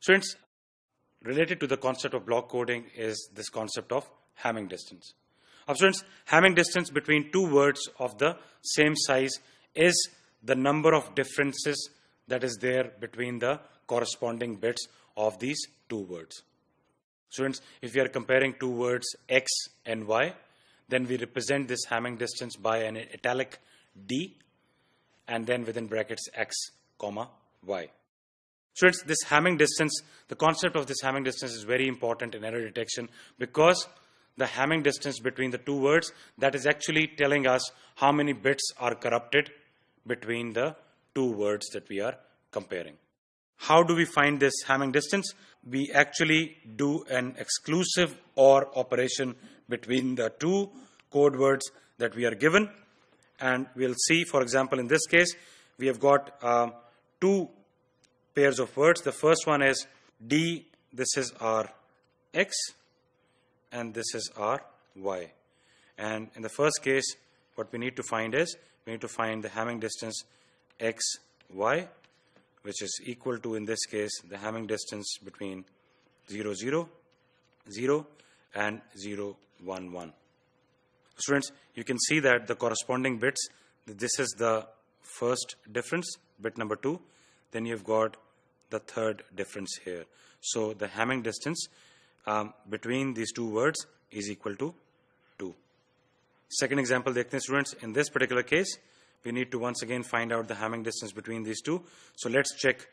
Students, related to the concept of block coding is this concept of Hamming distance. Students, Hamming distance between two words of the same size is the number of differences that is there between the corresponding bits of these two words. Students, if we are comparing two words X and Y, then we represent this Hamming distance by an italic D and then within brackets X, comma, Y. Students, this Hamming distance, the concept of this Hamming distance is very important in error detection because the Hamming distance between the two words, that is actually telling us how many bits are corrupted between the two words that we are comparing. How do we find this Hamming distance? We actually do an exclusive OR operation between the two code words that we are given. And we'll see, for example, in this case, we have got two pairs of words. The first one is D, this is our X, and this is our Y. And in the first case, what we need to find is, we need to find the Hamming distance X, Y, which is equal to, in this case, the Hamming distance between 0, 0, 0, and 0, 1, 1. Students, you can see that the corresponding bits, this is the first difference, bit number 2. Then you've got the third difference here. So the Hamming distance between these two words is equal to 2. Second example, dekhte hain students. In this particular case, we need to once again find out the Hamming distance between these two. So let's check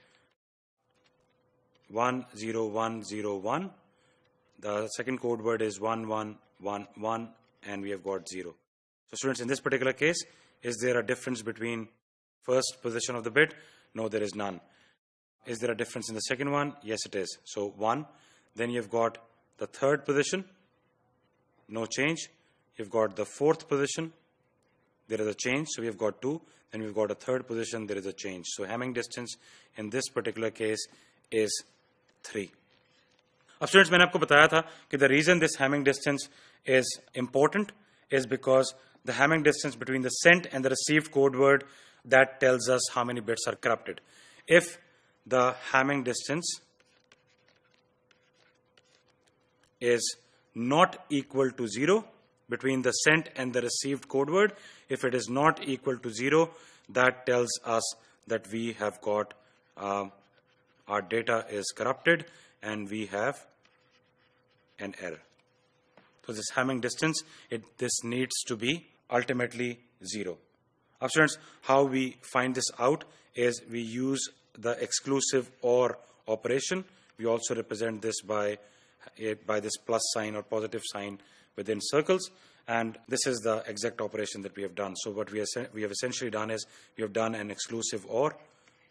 1, 0, 1, 0, 1. The second code word is 1, 1, 1, 1, and we have got 0. So students, in this particular case, is there a difference between first position of the bit? No, there is none. Is there a difference in the second one? Yes, it is. So 1. Then you've got the third position, no change. You've got the fourth position, there is a change. So we've got 2. Then we've got a third position, there is a change. So Hamming distance in this particular case is 3. Now students, मैंने आपको बताया था कि the reason this Hamming distance is important is because the Hamming distance between the sent and the received code word, that tells us how many bits are corrupted. If the Hamming distance is not equal to 0 between the sent and the received code word, if it is not equal to 0, that tells us that we have got our data is corrupted and we have an error. So this Hamming distance, this needs to be ultimately 0. Now students, how we find this out is we use the exclusive OR operation. We also represent this by this plus sign or positive sign within circles, and this is the exact operation that we have done. So what we have essentially done is we have done an exclusive OR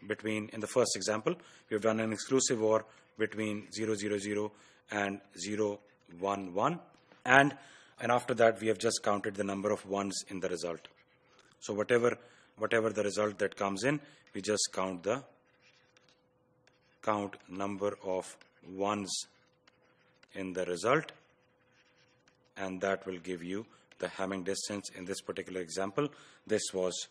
between, in the first example, we have done an exclusive OR between 0, 0, 0 and 0, 1, 1, and after that we have just counted the number of ones in the result. So whatever the result that comes in, we just count number of ones in the result, and that will give you the Hamming distance. In this particular example, this was